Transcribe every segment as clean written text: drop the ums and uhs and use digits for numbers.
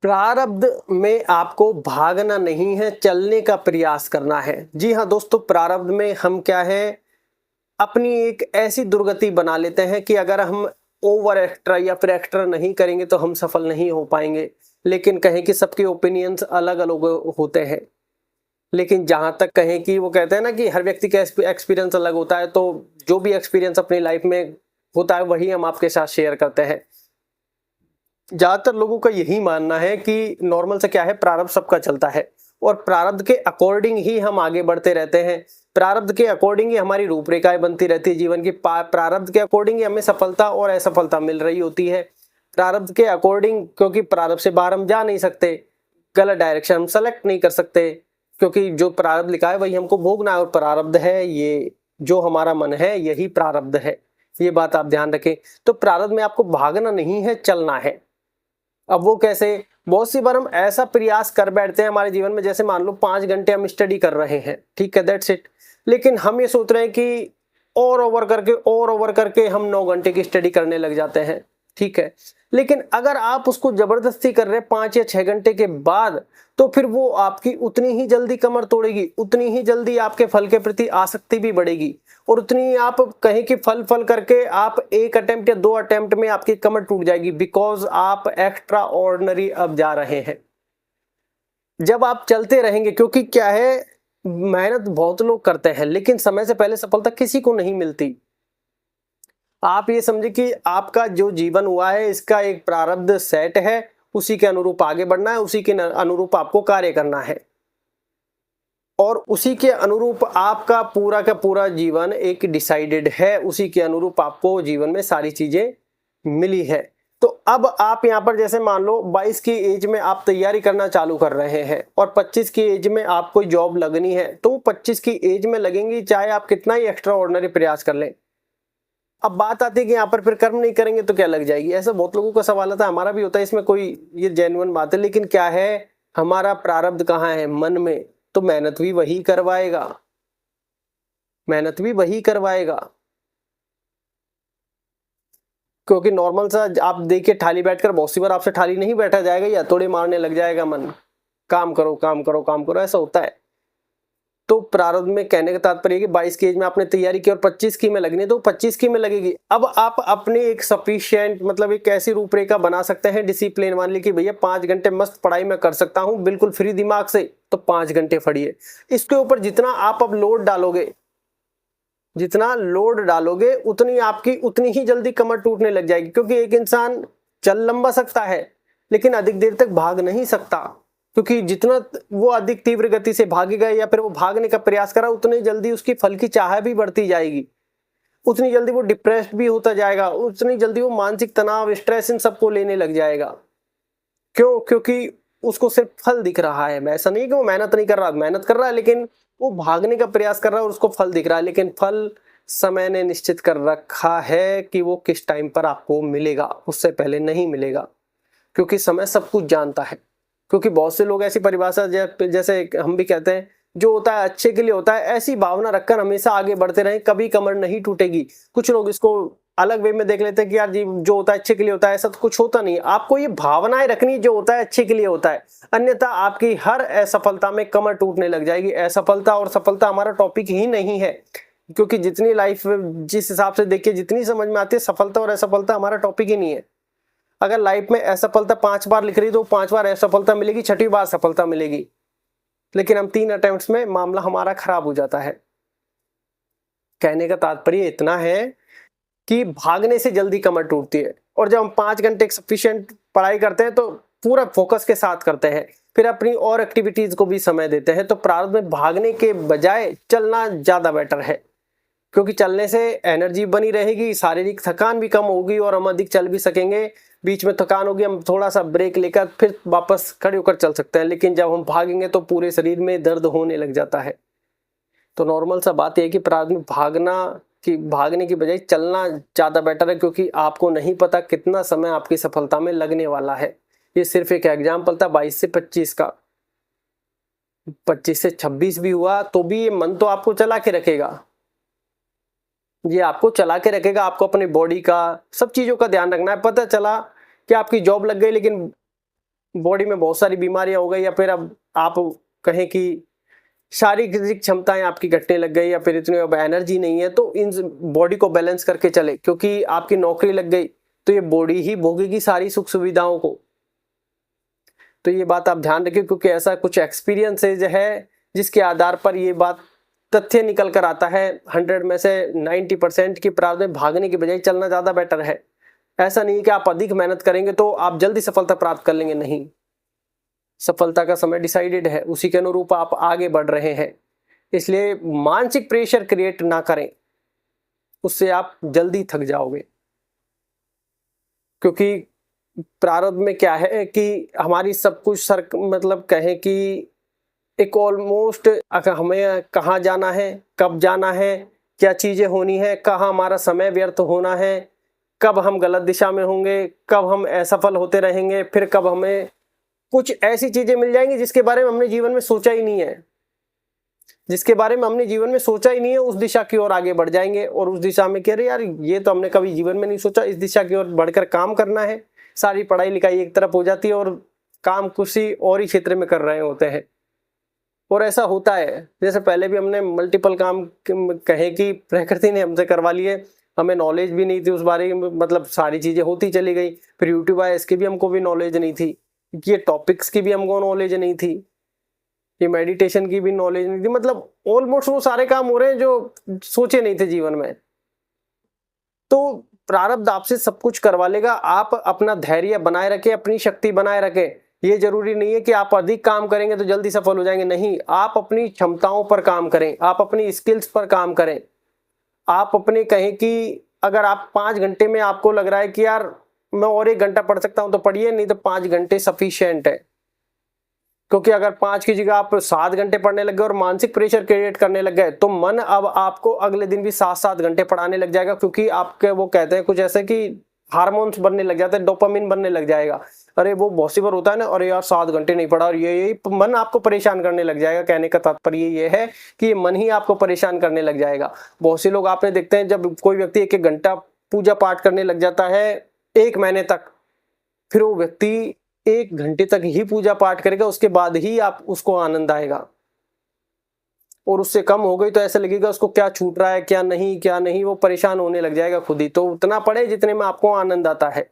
प्रारब्ध में आपको भागना नहीं है, चलने का प्रयास करना है। जी हाँ दोस्तों, प्रारब्ध में हम क्या है, अपनी एक ऐसी दुर्गति बना लेते हैं कि अगर हम ओवर एक्स्ट्रा या फिर एक्स्ट्रा नहीं करेंगे तो हम सफल नहीं हो पाएंगे। लेकिन कहें कि सबके ओपिनियंस अलग अलग होते हैं, लेकिन जहां तक कहें कि वो कहते हैं ना कि हर व्यक्ति का एक्सपीरियंस अलग होता है, तो जो भी एक्सपीरियंस अपनी लाइफ में होता है वही हम आपके साथ शेयर करते हैं। ज्यादातर लोगों का यही मानना है कि नॉर्मल से क्या है, प्रारब्ध सबका चलता है और प्रारब्ध के अकॉर्डिंग ही हम आगे बढ़ते रहते हैं। प्रारब्ध के अकॉर्डिंग ही हमारी रूपरेखाएं बनती रहती है जीवन की। प्रारब्ध के अकॉर्डिंग ही हमें सफलता और असफलता मिल रही होती है। प्रारब्ध के अकॉर्डिंग, क्योंकि प्रारब्ध से बाहर हम जा नहीं सकते, गलत डायरेक्शन हम सेलेक्ट नहीं कर सकते, क्योंकि जो प्रारब्ध लिखा है वही हमको भोगना है और प्रारब्ध है ये जो हमारा मन है, यही प्रारब्ध है। ये बात आप ध्यान रखें। तो प्रारब्ध में आपको भागना नहीं है, चलना है। अब वो कैसे? बहुत सी बार हम ऐसा प्रयास कर बैठते हैं हमारे जीवन में, जैसे मान लो 5 घंटे हम स्टडी कर रहे हैं, ठीक है, दैट्स इट। लेकिन हम ये सोच रहे हैं कि और ओवर करके हम 9 घंटे की स्टडी करने लग जाते हैं, ठीक है। लेकिन अगर आप उसको जबरदस्ती कर रहे हैं 5 या 6 घंटे के बाद, तो फिर वो आपकी उतनी ही जल्दी कमर तोड़ेगी, उतनी ही जल्दी आपके फल के प्रति आसक्ति भी बढ़ेगी और उतनी ही आप कहें कि फल करके आप 1 अटेम्प्ट या 2 अटेम्प्ट में आपकी कमर टूट जाएगी, बिकॉज आप एक्स्ट्रा ऑर्डिनरी अब जा रहे हैं। जब आप चलते रहेंगे, क्योंकि क्या है, मेहनत बहुत लोग करते हैं लेकिन समय से पहले सफलता किसी को नहीं मिलती। आप ये समझे कि आपका जो जीवन हुआ है इसका एक प्रारब्ध सेट है, उसी के अनुरूप आगे बढ़ना है, उसी के अनुरूप आपको कार्य करना है और उसी के अनुरूप आपका पूरा का पूरा जीवन एक डिसाइडेड है, उसी के अनुरूप आपको जीवन में सारी चीजें मिली है। तो अब आप यहाँ पर जैसे मान लो 22 की एज में आप तैयारी करना चालू कर रहे हैं और 25 की एज में आपको जॉब लगनी है, तो 25 की एज में लगेंगी चाहे आप कितना ही एक्स्ट्रा ऑर्डिनरी प्रयास कर लें। अब बात आती है कि यहाँ पर फिर कर्म नहीं करेंगे तो क्या लग जाएगी, ऐसा बहुत लोगों का सवाल आता है, हमारा भी होता है, इसमें कोई ये जेन्युइन बात है। लेकिन क्या है, हमारा प्रारब्ध कहाँ है? मन में। तो मेहनत भी वही करवाएगा, मेहनत भी वही करवाएगा। क्योंकि नॉर्मल सा आप देखिए, थाली बैठकर बहुत सी बार आपसे थाली नहीं बैठा जाएगा या तोड़े मारने लग जाएगा मन, काम करो काम करो काम करो, ऐसा होता है। तो प्रारब्ध में कहने का तात्पर्य कि 22 की एज में आपने तैयारी की और 25 की में लगनी है तो 25 की में लगेगी। अब आप अपने एक सफिशिएंट मतलब एक ऐसी रूपरेखा बना सकते हैं, डिसिप्लिन मान ली कि भैया 5 घंटे मस्त पढ़ाई में कर सकता हूं बिल्कुल फ्री दिमाग से, तो 5 घंटे पढ़िए। इसके ऊपर जितना आप अब लोड डालोगे, जितना लोड डालोगे उतनी आपकी उतनी ही जल्दी कमर टूटने लग जाएगी। क्योंकि एक इंसान चल लंबा सकता है लेकिन अधिक देर तक भाग नहीं सकता, क्योंकि जितना वो अधिक तीव्र गति से भागेगा या फिर वो भागने का प्रयास करा, उतनी जल्दी उसकी फल की चाह भी बढ़ती जाएगी, उतनी जल्दी वो डिप्रेस्ड भी होता जाएगा, उतनी जल्दी वो मानसिक तनाव, स्ट्रेस इन सबको लेने लग जाएगा। क्यों? क्योंकि उसको सिर्फ फल दिख रहा है। ऐसा नहीं कि वो मेहनत नहीं कर रहा, मेहनत कर रहा है, लेकिन वो भागने का प्रयास कर रहा है और उसको फल दिख रहा है। लेकिन फल समय ने निश्चित कर रखा है कि वो किस टाइम पर आपको मिलेगा, उससे पहले नहीं मिलेगा, क्योंकि समय सब कुछ जानता है। क्योंकि बहुत से लोग ऐसी परिभाषा जैसे हम भी कहते हैं, जो होता है अच्छे के लिए होता है, ऐसी भावना रखकर हमेशा आगे बढ़ते रहें, कभी कमर नहीं टूटेगी। कुछ लोग इसको अलग वे में देख लेते हैं कि यार जी जो होता है अच्छे के लिए होता है, ऐसा तो कुछ होता नहीं। आपको ये भावनाएं रखनी, जो होता है अच्छे के लिए होता है, अन्यथा आपकी हर असफलता में कमर टूटने लग जाएगी। असफलता और सफलता हमारा टॉपिक ही नहीं है, क्योंकि जितनी लाइफ जिस हिसाब से देखिए, जितनी समझ में आती है, सफलता और असफलता हमारा टॉपिक ही नहीं है। अगर लाइफ में असफलता 5 बार लिख रही तो 5 बार असफलता मिलेगी, 6वीं बार सफलता मिलेगी। लेकिन हम 3 अटेम्प्ट्स में मामला हमारा खराब हो जाता है। कहने का तात्पर्य इतना है कि भागने से जल्दी कमर टूटती है, और जब हम 5 घंटे सफिशिएंट पढ़ाई करते हैं तो पूरा फोकस के साथ करते हैं, फिर अपनी और एक्टिविटीज को भी समय देते हैं, तो प्रारब्ध में भागने के बजाय चलना ज्यादा बेटर है। क्योंकि चलने से एनर्जी बनी रहेगी, शारीरिक थकान भी कम होगी और हम अधिक चल भी सकेंगे। बीच में थकान होगी, हम थोड़ा सा ब्रेक लेकर फिर वापस खड़े होकर चल सकते हैं। लेकिन जब हम भागेंगे तो पूरे शरीर में दर्द होने लग जाता है। तो नॉर्मल सा बात यह है कि प्रारब्ध में भागने की बजाय चलना ज्यादा बेटर है, क्योंकि आपको नहीं पता कितना समय आपकी सफलता में लगने वाला है। ये सिर्फ एक एग्जाम्पल था 22 से 25 का। 25 से 26 भी हुआ तो भी ये मन तो आपको चला के रखेगा, ये आपको चला के रखेगा। आपको अपनी बॉडी का, सब चीजों का ध्यान रखना है। पता चला कि आपकी जॉब लग गई लेकिन बॉडी में बहुत सारी बीमारियां हो गई, या फिर अब आप कहें कि शारीरिक क्षमताएं आपकी घटने लग गई, या फिर इतनी अब एनर्जी नहीं है, तो इन बॉडी को बैलेंस करके चले, क्योंकि आपकी नौकरी लग गई तो ये बॉडी ही भोगेगी सारी सुख सुविधाओं को। तो ये बात आप ध्यान रखिए, क्योंकि ऐसा कुछ एक्सपीरियंसेज है जिसके आधार पर ये बात तथ्य निकल कर आता है 100 में से 90% की प्रारब्ध में भागने की बजाय चलना ज्यादा बेटर है। ऐसा नहीं कि आप अधिक मेहनत करेंगे तो आप जल्दी सफलता प्राप्त कर लेंगे, नहीं। सफलता का समय डिसाइडेड है, उसी के अनुरूप आप आगे बढ़ रहे हैं। इसलिए मानसिक प्रेशर क्रिएट ना करें, उससे आप जल्दी थक जाओगे। क्योंकि प्रारब्ध में क्या है कि हमारी सब कुछ मतलब कहें कि एक ऑलमोस्ट हमें कहाँ जाना है, कब जाना है, क्या चीजें होनी है, कहाँ हमारा समय व्यर्थ होना है, कब हम गलत दिशा में होंगे, कब हम असफल होते रहेंगे, फिर कब हमें कुछ ऐसी चीजें मिल जाएंगी जिसके बारे में हमने जीवन में सोचा ही नहीं है, जिसके बारे में हमने जीवन में सोचा ही नहीं है, उस दिशा की ओर आगे बढ़ जाएंगे। और उस दिशा में कह रहे यार ये तो हमने कभी जीवन में नहीं सोचा, इस दिशा की ओर बढ़कर काम करना है। सारी पढ़ाई लिखाई एक तरफ हो जाती है और काम किसी और ही क्षेत्र में कर रहे होते हैं। और ऐसा होता है, जैसे पहले भी हमने मल्टीपल काम कहे कि प्रकृति ने हमसे करवा लिए, हमें नॉलेज भी नहीं थी उस बारे में, मतलब सारी चीजें होती चली गई। फिर यूट्यूब आया, इसकी भी हमको भी नॉलेज नहीं थी, ये टॉपिक्स की भी हमको नॉलेज नहीं थी, ये मेडिटेशन की भी नॉलेज नहीं थी, मतलब ऑलमोस्ट वो सारे काम हो रहे हैं जो सोचे नहीं थे जीवन में। तो प्रारब्ध आपसे सब कुछ करवा लेगा, आप अपना धैर्य बनाए रखें, अपनी शक्ति बनाए रखें। ये जरूरी नहीं है कि आप अधिक काम करेंगे तो जल्दी सफल हो जाएंगे, नहीं। आप अपनी क्षमताओं पर काम करें, आप अपनी स्किल्स पर काम करें। आप अपने कहें कि अगर आप 5 घंटे में आपको लग रहा है कि यार मैं और 1 घंटा पढ़ सकता हूं तो पढ़िए, नहीं तो 5 घंटे सफिशिएंट है। क्योंकि अगर 5 की जगह आप 7 घंटे पढ़ने लग गए और मानसिक प्रेशर क्रिएट करने लग गए तो मन अब आपको अगले दिन भी 7-7 घंटे पढ़ाने लग जाएगा। क्योंकि आपके वो कहते हैं कुछ ऐसे कि हार्मोन्स बनने लग जाते हैं, डोपामिन बनने लग जाएगा। अरे वो पॉसिबल होता है ना, अरे यार 7 घंटे नहीं पढ़ा, और ये मन आपको परेशान करने लग जाएगा। कहने का तात्पर्य ये है कि ये मन ही आपको परेशान करने लग जाएगा। बहुत से लोग आपने देखते हैं, जब कोई व्यक्ति 1-1 घंटा पूजा पाठ करने लग जाता है 1 महीने तक, फिर वो व्यक्ति 1 घंटे तक ही पूजा पाठ करेगा, उसके बाद ही आप उसको आनंद आएगा। और उससे कम हो गई तो ऐसा लगेगा उसको क्या छूट रहा है, क्या नहीं, वो परेशान होने लग जाएगा खुद ही। तो उतना पढ़े जितने में आपको आनंद आता है।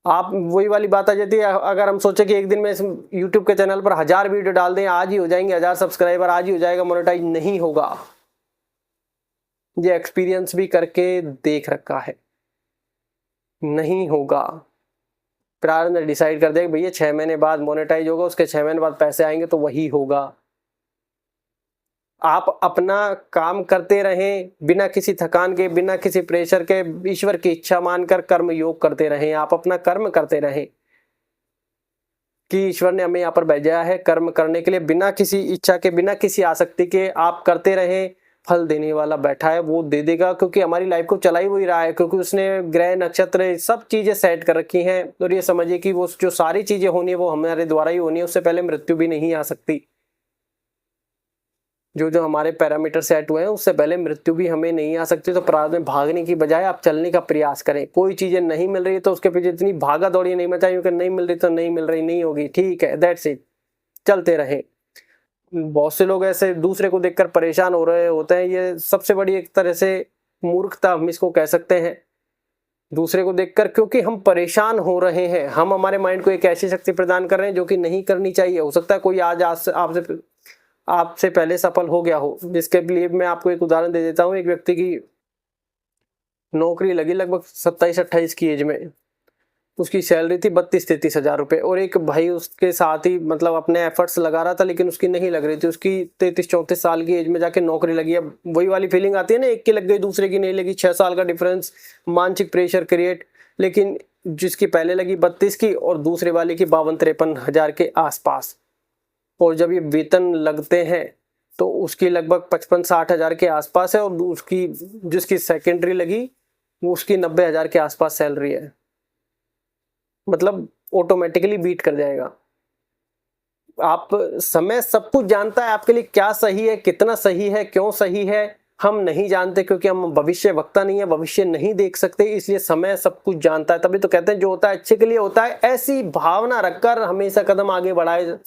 आप वही वाली बात आ जाती है, अगर हम सोचे कि एक दिन में YouTube के चैनल पर 1000 वीडियो डाल दें, आज ही हो जाएंगे 1000 सब्सक्राइबर, आज ही हो जाएगा मोनेटाइज, नहीं होगा। ये एक्सपीरियंस भी करके देख रखा है, नहीं होगा। प्रारब्ध ने डिसाइड कर दिया भैया 6 महीने बाद मोनेटाइज होगा, उसके 6 महीने बाद पैसे आएंगे, तो वही होगा। आप अपना काम करते रहें बिना किसी थकान के, बिना किसी प्रेशर के, ईश्वर की इच्छा मानकर कर्म योग करते रहें। आप अपना कर्म करते रहें कि ईश्वर ने हमें यहाँ पर भेजा है कर्म करने के लिए, बिना किसी इच्छा के, बिना किसी आसक्ति के आप करते रहें। फल देने वाला बैठा है, वो दे देगा, क्योंकि हमारी लाइफ को चला ही वही रहा है। क्योंकि उसने ग्रह नक्षत्र सब चीजें सेट कर रखी हैं। और ये समझिए कि वो जो सारी चीजें होनी है वो हमारे द्वारा ही होनी है, उससे पहले मृत्यु भी नहीं आ सकती। जो हमारे पैरामीटर सेट हुए हैं उससे पहले मृत्यु भी हमें नहीं आ सकती। तो प्रारब्ध में भागने की बजाय आप चलने का प्रयास करें। कोई चीजें नहीं मिल रही तो उसके पीछे इतनी भागा दौड़ी नहीं मचाई, क्योंकि नहीं मिल रही तो नहीं मिल रही, नहीं होगी, ठीक है, दैट्स इट, चलते रहें। बहुत से लोग ऐसे दूसरे को देखकर परेशान हो रहे होते हैं, ये सबसे बड़ी एक तरह से मूर्खता हम इसको कह सकते हैं, दूसरे को देखकर। क्योंकि हम परेशान हो रहे हैं, हम हमारे माइंड को एक ऐसी शक्ति प्रदान कर रहे हैं जो कि नहीं करनी चाहिए। हो सकता है कोई आज आपसे पहले सफल हो गया हो, जिसके लिए मैं आपको एक उदाहरण दे देता हूँ। एक व्यक्ति की नौकरी लगी लगभग 27-28 की एज में, उसकी सैलरी थी 32-33 हजार रुपए, और एक भाई उसके साथ ही मतलब अपने एफर्ट्स लगा रहा था, लेकिन उसकी नहीं लग रही थी। उसकी 33-34 साल की एज में जाके नौकरी लगी। अब वही वाली फीलिंग आती है ना, एक की लग गई दूसरे की नहीं लगी, 6 साल का डिफरेंस, मानसिक प्रेशर क्रिएट। लेकिन जिसकी पहले लगी 32 की और दूसरे वाले की 52-53 हजार के आसपास, और जब ये वेतन लगते हैं तो उसकी लगभग 55-60 हजार के आसपास है, और उसकी जिसकी सेकेंडरी लगी वो उसकी 90 हजार के आसपास सैलरी है। मतलब ऑटोमेटिकली बीट कर जाएगा। आप समय सब कुछ जानता है आपके लिए क्या सही है, कितना सही है, क्यों सही है, हम नहीं जानते क्योंकि हम भविष्य वक्ता नहीं है, भविष्य नहीं देख सकते, इसलिए समय सब कुछ जानता है। तभी तो कहते हैं जो होता है अच्छे के लिए होता है। ऐसी भावना रखकर हमेशा कदम आगे बढ़ाए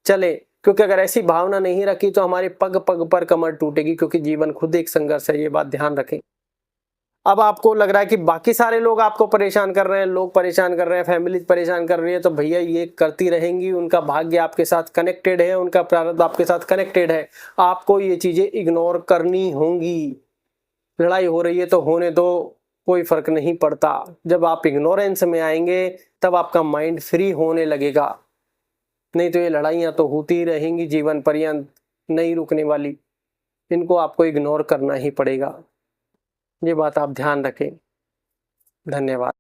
चले, क्योंकि अगर ऐसी भावना नहीं रखी तो हमारे पग पग पर कमर टूटेगी, क्योंकि जीवन खुद एक संघर्ष है, ये बात ध्यान रखें। अब आपको लग रहा है कि बाकी सारे लोग आपको परेशान कर रहे हैं, लोग परेशान कर रहे हैं, फैमिली परेशान कर रही है, तो भैया ये करती रहेंगी, उनका भाग्य आपके साथ कनेक्टेड है, उनका प्रारब्ध आपके साथ कनेक्टेड है। आपको ये चीजें इग्नोर करनी होंगी। लड़ाई हो रही है तो होने दो, कोई फर्क नहीं पड़ता। जब आप इग्नोरेंस में आएंगे तब आपका माइंड फ्री होने लगेगा, नहीं तो ये लड़ाइयाँ तो होती ही रहेंगी जीवन पर्यंत, नहीं रुकने वाली। इनको आपको इग्नोर करना ही पड़ेगा, ये बात आप ध्यान रखें। धन्यवाद।